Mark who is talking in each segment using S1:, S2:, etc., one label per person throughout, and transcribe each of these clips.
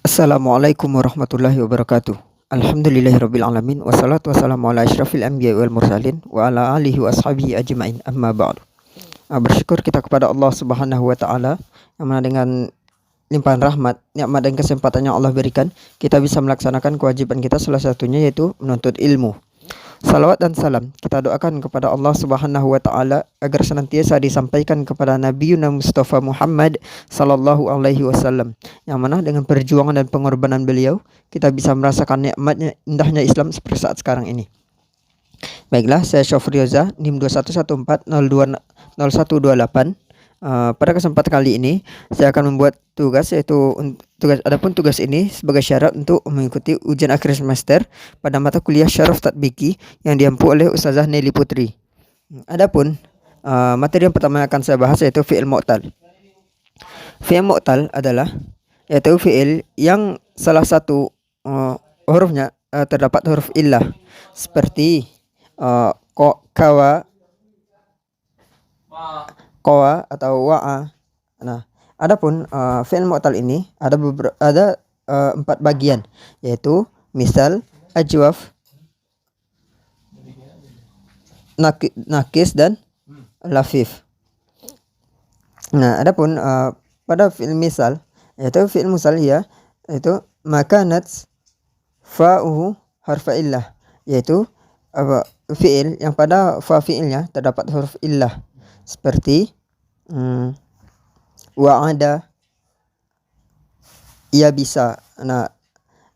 S1: Assalamualaikum warahmatullahi wabarakatuh. Alhamdulillahirabbil alamin wassalatu wassalamu ala asyrafil anbiya'i wal mursalin wa ala alihi wa ashabihi ajmain amma ba'du. Bersyukur kita kepada Allah Subhanahu wa taala yang mana dengan limpahan rahmat, nikmat dan kesempatan yang Allah berikan, kita bisa melaksanakan kewajiban kita, salah satunya yaitu menuntut ilmu. Salawat dan salam kita doakan kepada Allah Subhanahu wa taala agar senantiasa disampaikan kepada Nabi Mustafa Muhammad sallallahu alaihi wasallam, yang mana dengan perjuangan dan pengorbanan beliau kita bisa merasakan nikmatnya indahnya Islam seperti saat sekarang ini. Baiklah, saya Syofri Yoza, NIM 2114020128. Pada kesempatan kali ini saya akan membuat tugas, yaitu tugas ini sebagai syarat untuk mengikuti ujian akhir semester pada mata kuliah Syaraf Tatbiki yang diampu oleh Ustazah Nelly Putri. Adapun materi yang pertama yang akan saya bahas yaitu fi'il mu'tal. Fi'il mu'tal adalah yaitu fi'il yang salah satu hurufnya terdapat huruf illah seperti qawa atau wa'a. Nah, adapun fi'il mu'tal ini ada empat bagian, yaitu misal, ajwaf, nakis dan lafif. Nah, adapun pada fi'il misal, yaitu fi'il misal ya, yaitu makanat fa'uhu harfa illah, yaitu fi'il yang pada fa fi'ilnya terdapat huruf illah seperti wa'ada, ia bisa. Nah,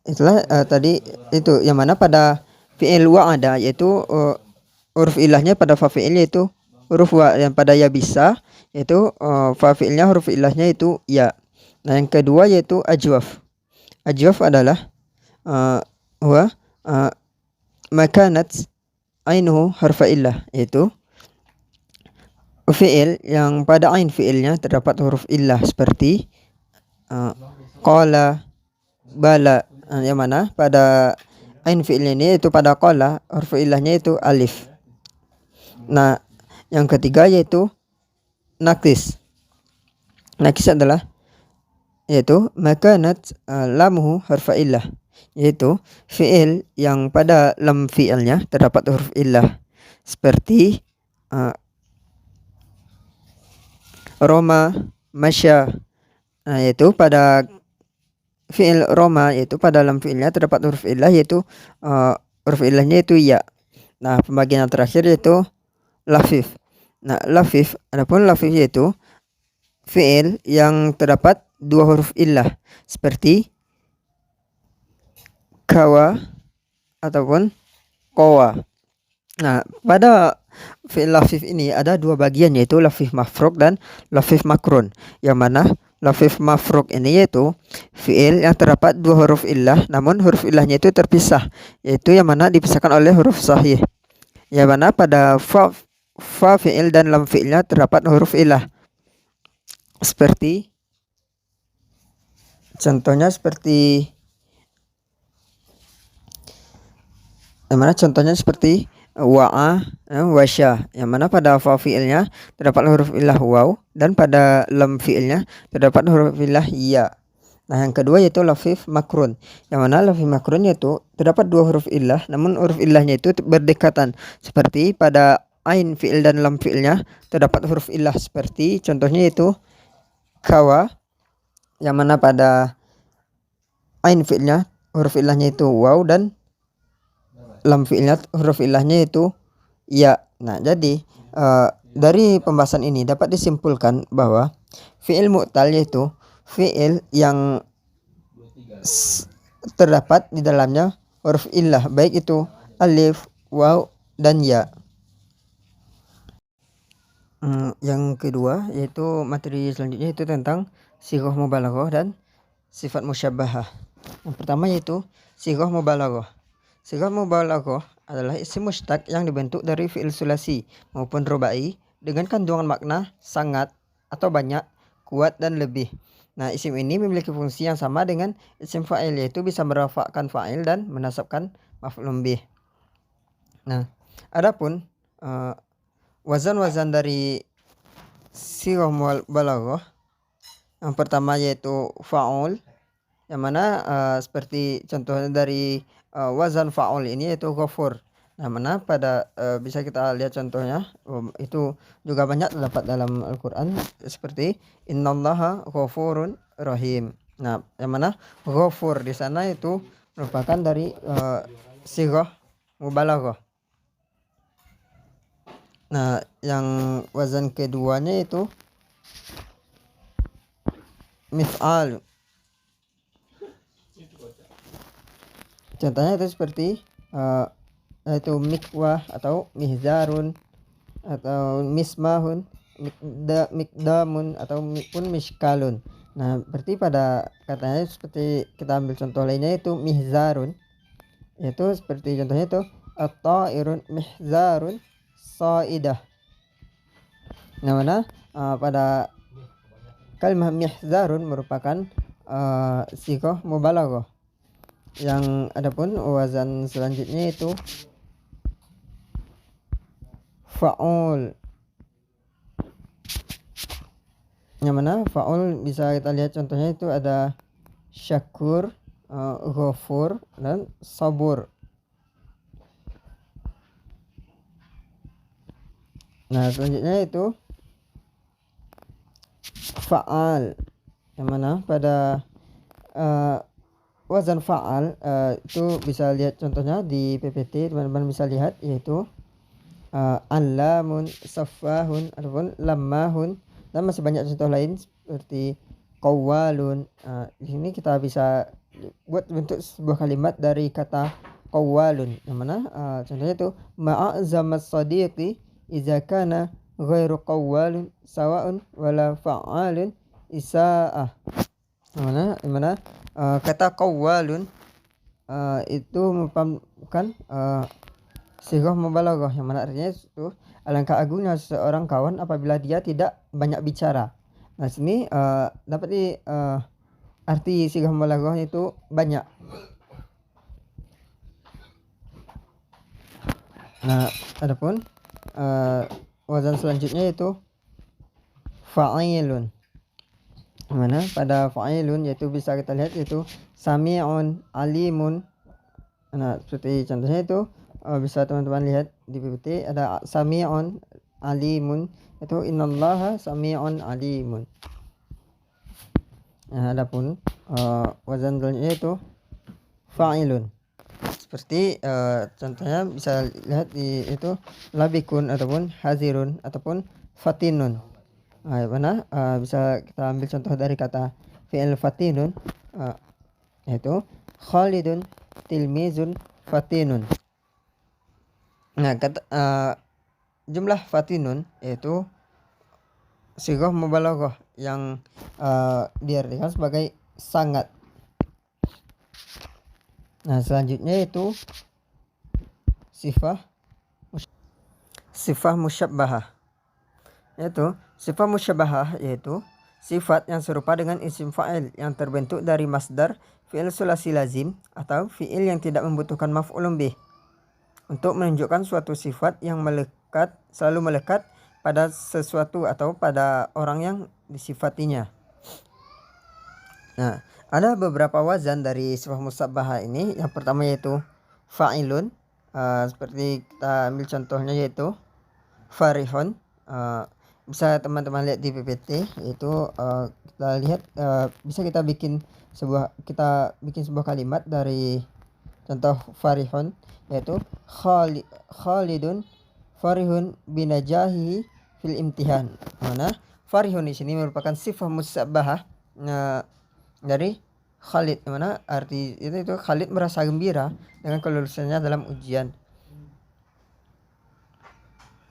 S1: itulah tadi itu yang mana pada fi'il wa'ada yaitu huruf ilahnya pada fa fi'il yaitu huruf wa, yang pada ya bisa yaitu fa fi'ilnya huruf ilahnya itu ya. Nah, yang kedua yaitu ajwaf. Ajwaf adalah makanat ainuhu harfa illah, yaitu fi'il yang pada ain fi'ilnya terdapat huruf illah seperti qala, bala, yang mana pada ain fi'ilnya ini itu pada qala huruf illahnya itu alif. Nah, yang ketiga yaitu nakis. Nakis adalah yaitu makanat lamuhu harfa illah, yaitu fi'il yang pada lam fi'ilnya terdapat huruf illah seperti Roma, masya. Nah, yaitu pada fi'il Roma yaitu pada lam fi'ilnya terdapat huruf illah, yaitu huruf illahnya itu ya. Nah, pembagian yang terakhir yaitu lafif. Nah, adapun lafif yaitu fi'il yang terdapat dua huruf illah seperti kawa ataupun qawa. Nah, pada fi'il lafif ini ada dua bagian, yaitu lafif mafruk dan lafif makrun. Yang mana lafif mafruk ini yaitu fi'il yang terdapat dua huruf illah namun huruf illahnya itu terpisah, yaitu yang mana dipisahkan oleh huruf sahih. Yang mana pada fa fi'il dan lam fi'ilnya terdapat huruf illah. Contohnya seperti wa'a, wasya, yang mana pada fa fi'ilnya terdapat huruf illah waw dan pada lam fi'ilnya terdapat huruf illah ya. Nah, yang kedua yaitu lafif makrun, yang mana lafif makrun yaitu terdapat dua huruf illah namun huruf illahnya itu berdekatan, seperti pada ain fi'il dan lam fi'ilnya terdapat huruf illah, seperti contohnya yaitu kawa, yang mana pada ain fi'ilnya huruf illahnya itu waw dan lam fi'ilnya huruf illahnya itu ya. Nah, jadi dari pembahasan ini dapat disimpulkan bahwa fi'il mu'tal yaitu fi'il yang terdapat di dalamnya huruf illah, baik itu alif, waw dan ya. Yang kedua yaitu materi selanjutnya itu tentang sighah mubalaghah dan sifat musyabbahah. Yang pertama yaitu sighah mubalaghah. Sighah mubalaghah adalah isim mustaq yang dibentuk dari fi'il sulasi maupun rubai dengan kandungan makna sangat atau banyak, kuat dan lebih. Nah, isim ini memiliki fungsi yang sama dengan isim fa'il, yaitu bisa merafa'kan fa'il dan menasabkan maf'ul bih. Nah, adapun wazan-wazan dari sighah mubalaghah, yang pertama yaitu fa'ul, yang mana seperti contohnya dari wazan fa'ul ini yaitu ghafur. Nah, mana pada bisa kita lihat contohnya itu juga banyak terdapat dalam Al-Qur'an seperti innallaha ghafurun rahim. Nah, yang mana ghafur di sana itu merupakan dari sighah mubalaghah. Nah, yang wazan keduanya itu mif'al. Contohnya itu seperti yaitu mikwah atau mihzarun atau mismahun, mikdamun atau pun mishkalun. Nah, berarti pada katanya seperti kita ambil contoh lainnya itu mihzarun, yaitu seperti contohnya itu at-ta'irun mihzarun sa'idah. Nah, mana pada kalimat mihzarun merupakan sighah mubalaghah. Yang adapun wazan selanjutnya itu fa'ul. Yang mana fa'ul bisa kita lihat contohnya itu ada syakur, ghafur dan sabur. Nah, selanjutnya itu fa'al, yang mana pada wazan fa'al itu bisa lihat contohnya di PPT, teman-teman bisa lihat yaitu allamun, safahun ataupun lammahun, dan masih banyak contoh lain seperti qawwalun. Di sini kita bisa buat bentuk sebuah kalimat dari kata qawwalun, yang mana contohnya itu ma'azamas sadiqi idza kana ghairu qawwalin sawa'un wala fa'alun isa'ah. Yang mana kata qawwalun itu merupakan sighah mubalaghah, yang mana artinya itu alangkah agungnya seorang kawan apabila dia tidak banyak bicara. Nah, sini dapat di arti sighah mubalaghah itu banyak. Nah, adapun wazan selanjutnya itu fa'ilun, mana pada fa'ilun yaitu bisa kita lihat yaitu sami'un alimun. Nah, seperti contohnya itu bisa teman-teman lihat di PPT ada sami'un alimun, itu innallaha sami'un alimun. Nah, adapun wazan selanjutnya itu fa'ilun, seperti contohnya bisa lihat di itu labikun ataupun hazirun ataupun fatinun. Nah, mana bisa kita ambil contoh dari kata fi'il fatinun yaitu Khalidun tilmizun fatinun. Nah, kata jumlah fatinun yaitu sighah mubalaghah yang diartikan sebagai sangat. Nah, selanjutnya itu sifah musyabbahah, yaitu sifat musyabbahah yaitu sifat yang serupa dengan isim fa'il yang terbentuk dari masdar fi'il sulasi lazim atau fi'il yang tidak membutuhkan maf'ulun bih, untuk menunjukkan suatu sifat yang selalu melekat pada sesuatu atau pada orang yang disifatinya. Nah, ada beberapa wazan dari sifat musyabbahah ini. Yang pertama yaitu fa'ilun, seperti kita ambil contohnya yaitu farihun. Bisa teman-teman lihat di PPT yaitu kita lihat bisa kita bikin sebuah kalimat dari contoh farihun yaitu Khalidun farihun binajahi fil imtihan. Mana farihun di sini merupakan sifat musyabbahah dari Khalid, mana arti itu Khalid merasa gembira dengan kelulusannya dalam ujian.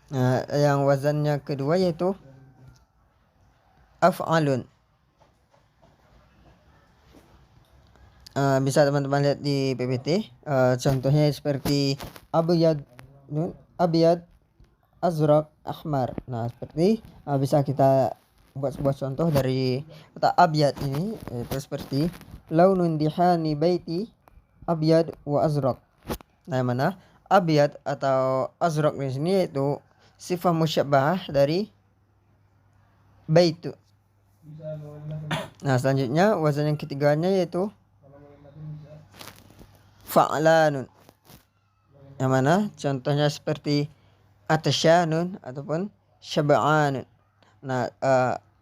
S1: Nah, yang wazannya kedua yaitu af'alun. Bisa teman-teman lihat di PPT contohnya seperti abyad, azraq, ahmar. Nah, seperti bisa kita buat sebuah contoh dari kata abyad ini yaitu seperti launun dihani baiti abyad wa azraq. Nah, mana abyad atau azraq di sini yaitu sifat musyabbahah dari baitu. Nah, selanjutnya wazan yang ketiganya yaitu fa'lanun, yang mana contohnya seperti atasyanun ataupun syab'anun. Nah,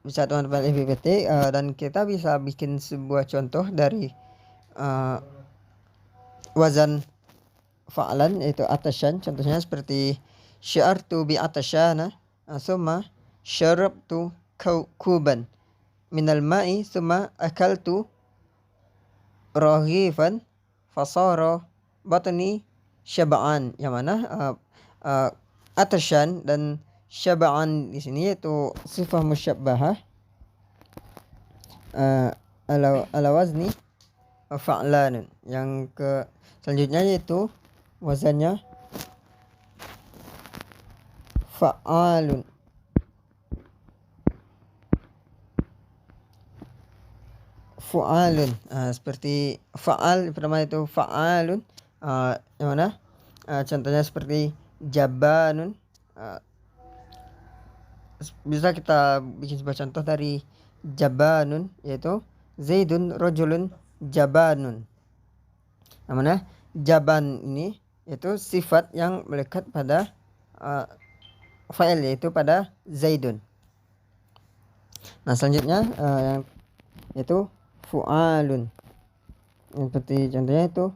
S1: bisa teman-teman PPT dan kita bisa bikin sebuah contoh dari wazan fa'lan yaitu atasyan. Contohnya seperti syartu bi atasyana summa syarabtu kuban minal ma'i summa akaltu raghifan fasara batni syab'an, yang mana atasyan dan syab'an di sini yaitu sifah musyabbahah ala wazni fa'lanun. Yang selanjutnya yaitu wazannya fa'alun. Fu'alun, seperti fa'al pertama itu fa'alun, yang mana contohnya seperti jabanun. Bisa kita bikin sebuah contoh dari jabanun yaitu zaidun rajulun jabanun, yang mana jaban ini yaitu sifat yang melekat pada fa'il yaitu pada zaidun. Nah, selanjutnya yang yaitu fu'alun, seperti contohnya itu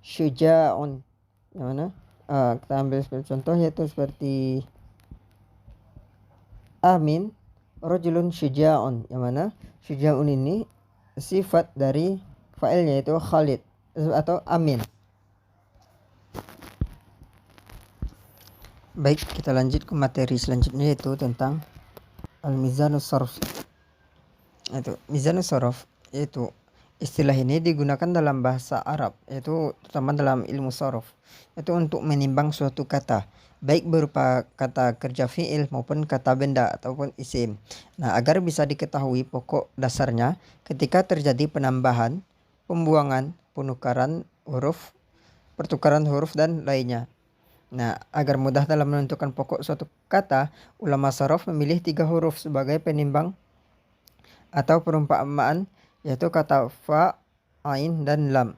S1: syuja'un, yang mana kita ambil sebagai contoh yaitu seperti amin rajulun syuja'un, yang mana syuja'un ini sifat dari fa'ilnya yaitu Khalid atau amin. Baik, kita lanjut ke materi selanjutnya yaitu tentang al-mizanus sarf. Itu mizanus sarf yaitu istilah ini digunakan dalam bahasa Arab, yaitu terutama dalam ilmu sarf, yaitu untuk menimbang suatu kata baik berupa kata kerja fi'il maupun kata benda ataupun isim. Nah, agar bisa diketahui pokok dasarnya ketika terjadi penambahan, pembuangan, penukaran huruf, pertukaran huruf dan lainnya. Nah, agar mudah dalam menentukan pokok suatu kata, ulama saraf memilih 3 huruf sebagai penimbang atau perumpamaan, yaitu kata fa, ain, dan lam.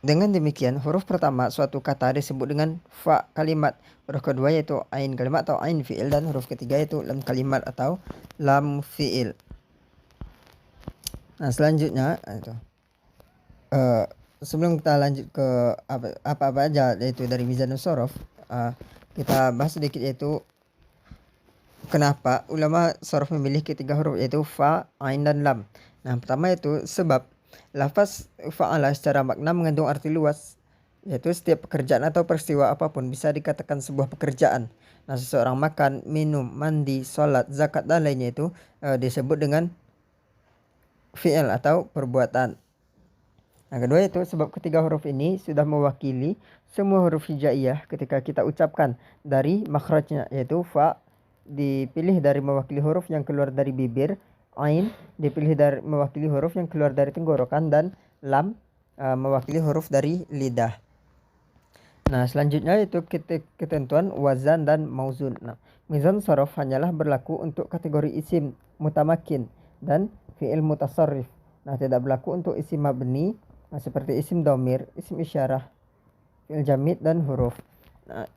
S1: Dengan demikian, huruf pertama suatu kata disebut dengan fa kalimat, huruf kedua yaitu ain kalimat atau ain fi'il, dan huruf ketiga yaitu lam kalimat atau lam fi'il. Nah, selanjutnya itu sebelum kita lanjut ke apa aja yaitu dari mizanus sarf, kita bahas sedikit yaitu kenapa ulama sarf memilih ketiga huruf yaitu fa, ain, dan lam. Nah, pertama itu sebab lafaz fa'ala secara makna mengandung arti luas, yaitu setiap pekerjaan atau peristiwa apapun bisa dikatakan sebuah pekerjaan. Nah, seseorang makan, minum, mandi, sholat, zakat, dan lainnya itu disebut dengan fi'il atau perbuatan. Nah, kedua itu sebab ketiga huruf ini sudah mewakili semua huruf hijaiyah ketika kita ucapkan dari makhrajnya, yaitu fa dipilih dari mewakili huruf yang keluar dari bibir, ain dipilih dari mewakili huruf yang keluar dari tenggorokan, dan lam mewakili huruf dari lidah. Nah, selanjutnya itu ketentuan wazan dan mauzun. Nah, mizan sarf hanyalah berlaku untuk kategori isim mutamakin dan fi'il mutasarrif. Nah, tidak berlaku untuk isim mabni seperti isim domir, isim isyarah, fi'il jamid, dan huruf. Nah,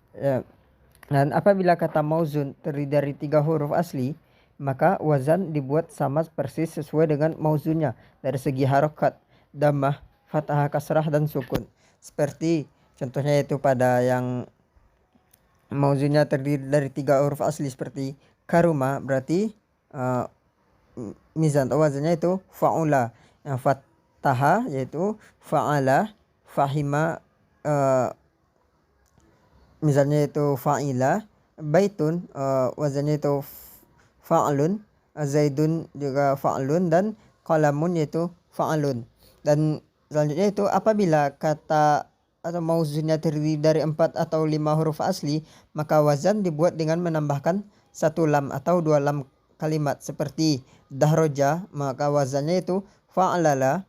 S1: dan apabila kata mauzun terdiri dari 3 huruf asli, maka wazan dibuat sama persis sesuai dengan mauzunnya dari segi harokat, dhammah, fathah, kasrah, dan sukun. Seperti contohnya itu pada yang mauzunnya terdiri dari 3 huruf asli seperti karuma, berarti mizan atau wazannya itu fa'ula. Yang fathah yaitu fa'ala, fahima misalnya itu fa'ila, baitun wazannya itu fa'lun, zaidun juga fa'lun, dan qalamun yaitu fa'lun. Dan selanjutnya itu apabila kata atau mauzunnya terdiri dari 4 atau 5 huruf asli, maka wazan dibuat dengan menambahkan 1 lam atau 2 lam kalimat seperti dahroja, maka wazannya itu fa'lala,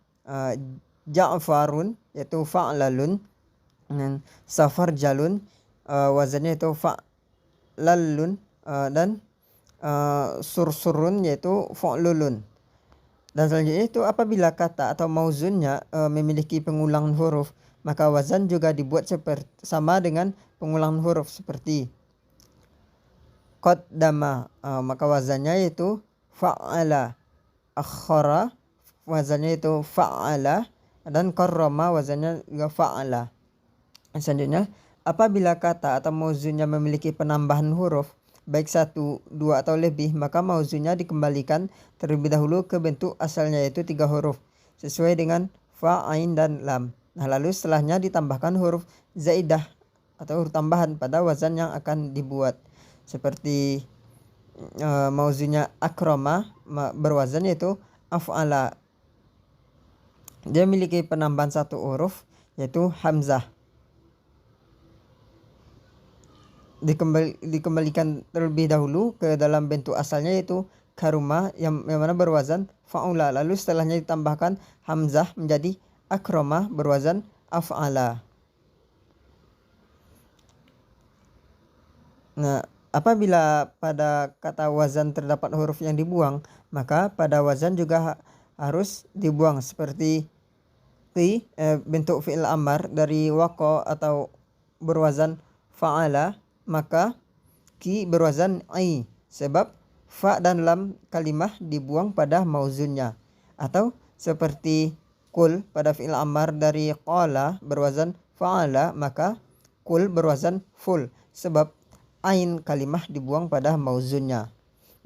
S1: ja'farun yaitu fa'lalun, dan safarjalun wazannya itu fa'lalun, dan sursurun yaitu fa'lulun. Dan selanjutnya itu apabila kata atau mauzunnya memiliki pengulangan huruf, maka wazan juga dibuat sama dengan pengulangan huruf seperti qaddama, maka wazannya yaitu fa'ala, akhara wazannya itu fa'ala, dan karrama wazannya juga fa'ala. Selanjutnya, apabila kata atau mauzunnya memiliki penambahan huruf baik 1, 2 atau lebih, maka mauzunnya dikembalikan terlebih dahulu ke bentuk asalnya yaitu 3 huruf sesuai dengan fa, ain, dan lam. Nah, lalu setelahnya ditambahkan huruf zaidah atau huruf tambahan pada wazan yang akan dibuat. Seperti mauzunnya akrama berwazan yaitu af'ala. Dia memiliki penambahan 1 huruf yaitu hamzah. Dikembalikan terlebih dahulu ke dalam bentuk asalnya yaitu karuma yang mana berwazan fa'ula, lalu setelahnya ditambahkan hamzah menjadi akrama berwazan af'ala. Nah, apabila pada kata wazan terdapat huruf yang dibuang, maka pada wazan juga harus dibuang seperti bentuk fi'il amar dari waqa atau berwazan fa'ala, maka ki berwazan ai sebab fa dan lam kalimah dibuang pada mauzunnya. Atau seperti kul pada fi'il amar dari qala berwazan fa'ala, maka kul berwazan ful sebab ain kalimah dibuang pada mauzunnya.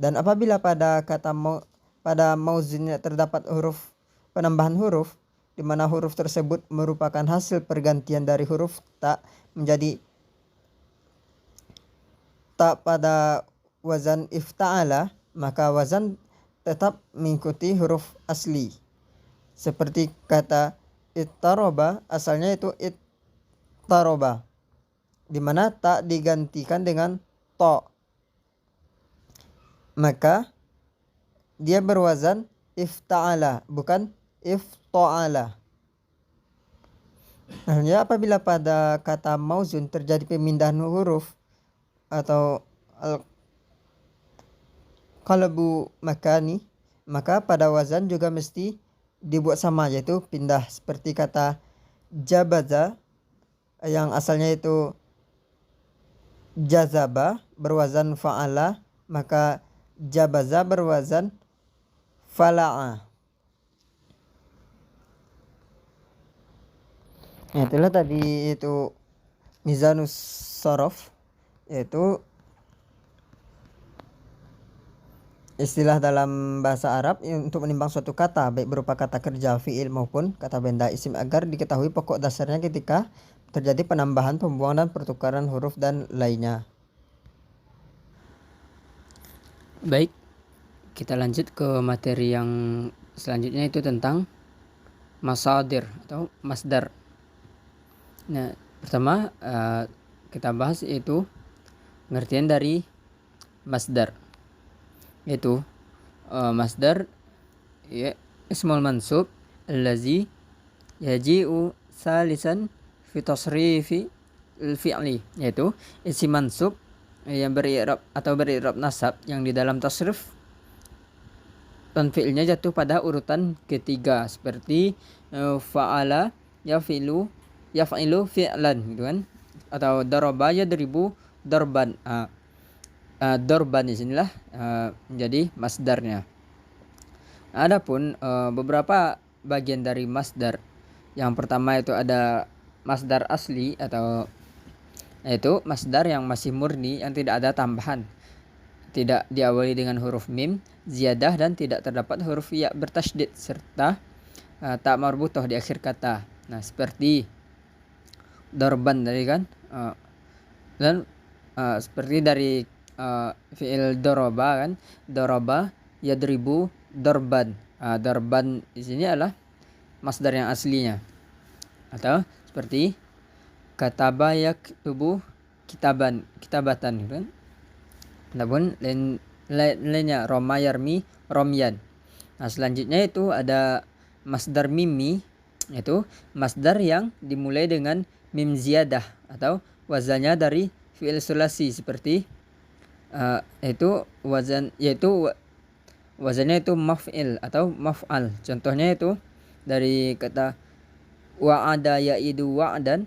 S1: Dan apabila pada pada mauzunnya terdapat huruf penambahan huruf di mana huruf tersebut merupakan hasil pergantian dari huruf ta menjadi tak pada wazan ifta'ala, maka wazan tetap mengikuti huruf asli. Seperti kata ittaroba, asalnya itu ittaroba, di mana tak digantikan dengan to, maka dia berwazan ifta'ala bukan ifta'ala. Nah, apabila pada kata mauzun terjadi pemindahan huruf atau qalbu makani, maka pada wazan juga mesti dibuat sama yaitu pindah, seperti kata jabaza yang asalnya itu jazaba berwazan fa'ala, maka jabaza berwazan fala'a. Nah, itulah tadi itu mizanus sorof, yaitu istilah dalam bahasa Arab untuk menimbang suatu kata baik berupa kata kerja, fiil maupun kata benda isim agar diketahui pokok dasarnya ketika terjadi penambahan, pembuangan, dan pertukaran huruf dan lainnya.
S2: Baik, kita lanjut ke materi yang selanjutnya, itu tentang masadir atau masdar. Nah, pertama kita bahas yaitu pengertian dari masdar, yaitu masdar ya ismul mansub allazi yaji'u salisan fi tasrifi al-fi'li, yaitu isim mansub yang beri'rab atau beri'rab nasab yang di dalam tasrif dan fi'ilnya jatuh pada urutan ketiga, seperti fa'ala yafilu fi'lan gitu kan, atau daraba yadribu darban. Dorban di sinilah menjadi masdarnya. Adapun beberapa bagian dari masdar. Yang pertama itu ada masdar asli, atau yaitu masdar yang masih murni, yang tidak ada tambahan, tidak diawali dengan huruf mim ziyadah, dan tidak terdapat huruf ya bertasydid serta tak marbutoh di akhir kata. Nah, seperti dorban tadi kan, dan seperti dari fi'il doroba kan, doroba yadribu dorban. Dorban di sini adalah masdar yang aslinya. Atau seperti kataba yaktubu kitabatan gitu kan. Namun lainnya roma yarmi romyan. Nah, selanjutnya itu ada masdar mimi, yaitu masdar yang dimulai dengan mim ziyadah atau wazannya dari fi'il sulasi, seperti yaitu wazannya itu maf'il atau maf'al. Contohnya itu dari kata wa'ada ya'idu wa'dan,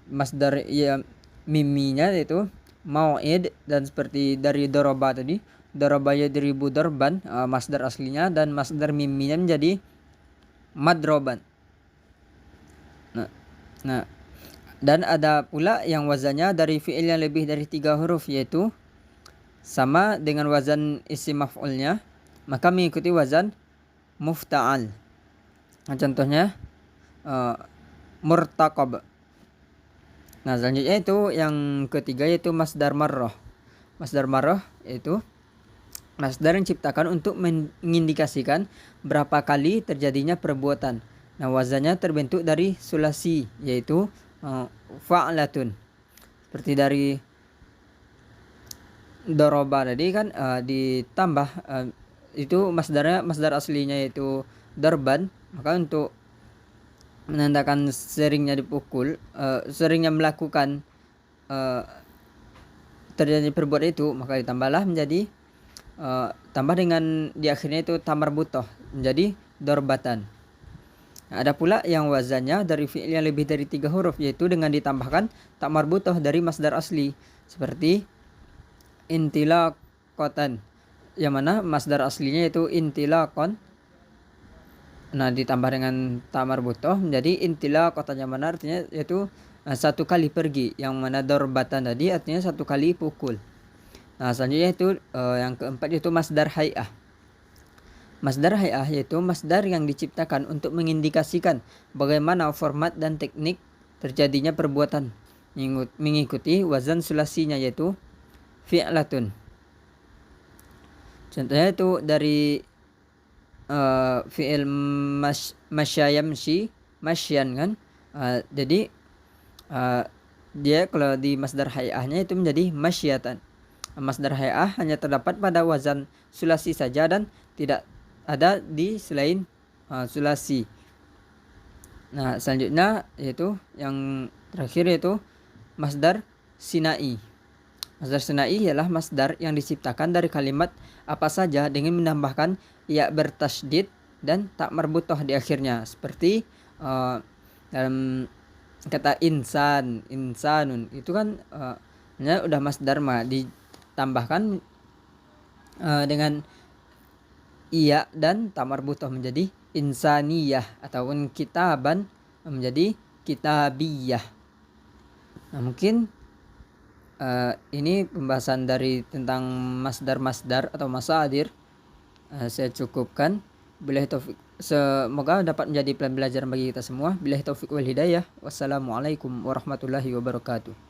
S2: masdar ya miminya itu mau'id, dan seperti dari doroba tadi, doroba yadribu dorban, masdar aslinya, dan masdar miminya menjadi madroban. Nah, dan ada pula yang wazannya dari fi'il yang lebih dari 3 huruf, yaitu sama dengan wazan isim maf'ulnya, maka mengikuti wazan mufta'al. Nah, contohnya murtaqab. Nah, selanjutnya itu yang ketiga yaitu masdar marrah. Masdar marrah yaitu masdar yang diciptakan untuk mengindikasikan berapa kali terjadinya perbuatan. Nah, wazannya terbentuk dari sulasi, yaitu fa'latun. Seperti dari doroba tadi kan ditambah itu masdar aslinya yaitu darban, maka untuk menandakan seringnya dipukul, seringnya melakukan terjadi perbuatan itu, maka ditambahlah menjadi tambah dengan di akhirnya itu tamar butoh menjadi dorbatan. Nah, ada pula yang wazannya dari fi'il yang lebih dari 3 huruf, yaitu dengan ditambahkan tak marbutoh dari masdar asli, seperti intilaqatan, yang mana masdar aslinya yaitu intilaqon. Nah, ditambah dengan tak marbutoh menjadi intilaqatan, yang mana artinya yaitu satu kali pergi, yang mana dorbatan tadi artinya satu kali pukul. Nah, selanjutnya itu yang keempat yaitu masdar hay'ah. Masdar hay'ah yaitu masdar yang diciptakan untuk mengindikasikan bagaimana format dan teknik terjadinya perbuatan mengikuti wazan sulasinya yaitu fi'latun. Contohnya itu dari fi'il masyayamshi, masyan kan. Jadi dia kalau di masdar hay'ahnya itu menjadi masyatan. Masdar hay'ah hanya terdapat pada wazan sulasi saja dan tidak ada di selain sulasi. Nah, selanjutnya yaitu yang terakhir yaitu masdar sinai. Masdar sinai ialah masdar yang diciptakan dari kalimat apa saja dengan menambahkan ya bertasydid dan tak marbutoh di akhirnya, seperti dalam kata insan, insanun itu kan udah masdar mah ditambahkan dengan iya dan tamar butoh menjadi insaniyah, ataupun kitaban menjadi kitabiyah. Nah, mungkin ini pembahasan dari tentang masdar-masdar atau masadir saya cukupkan. Billahi taufik, semoga dapat menjadi pembelajaran bagi kita semua. Billahi taufik wal hidayah. Wassalamualaikum warahmatullahi wabarakatuh.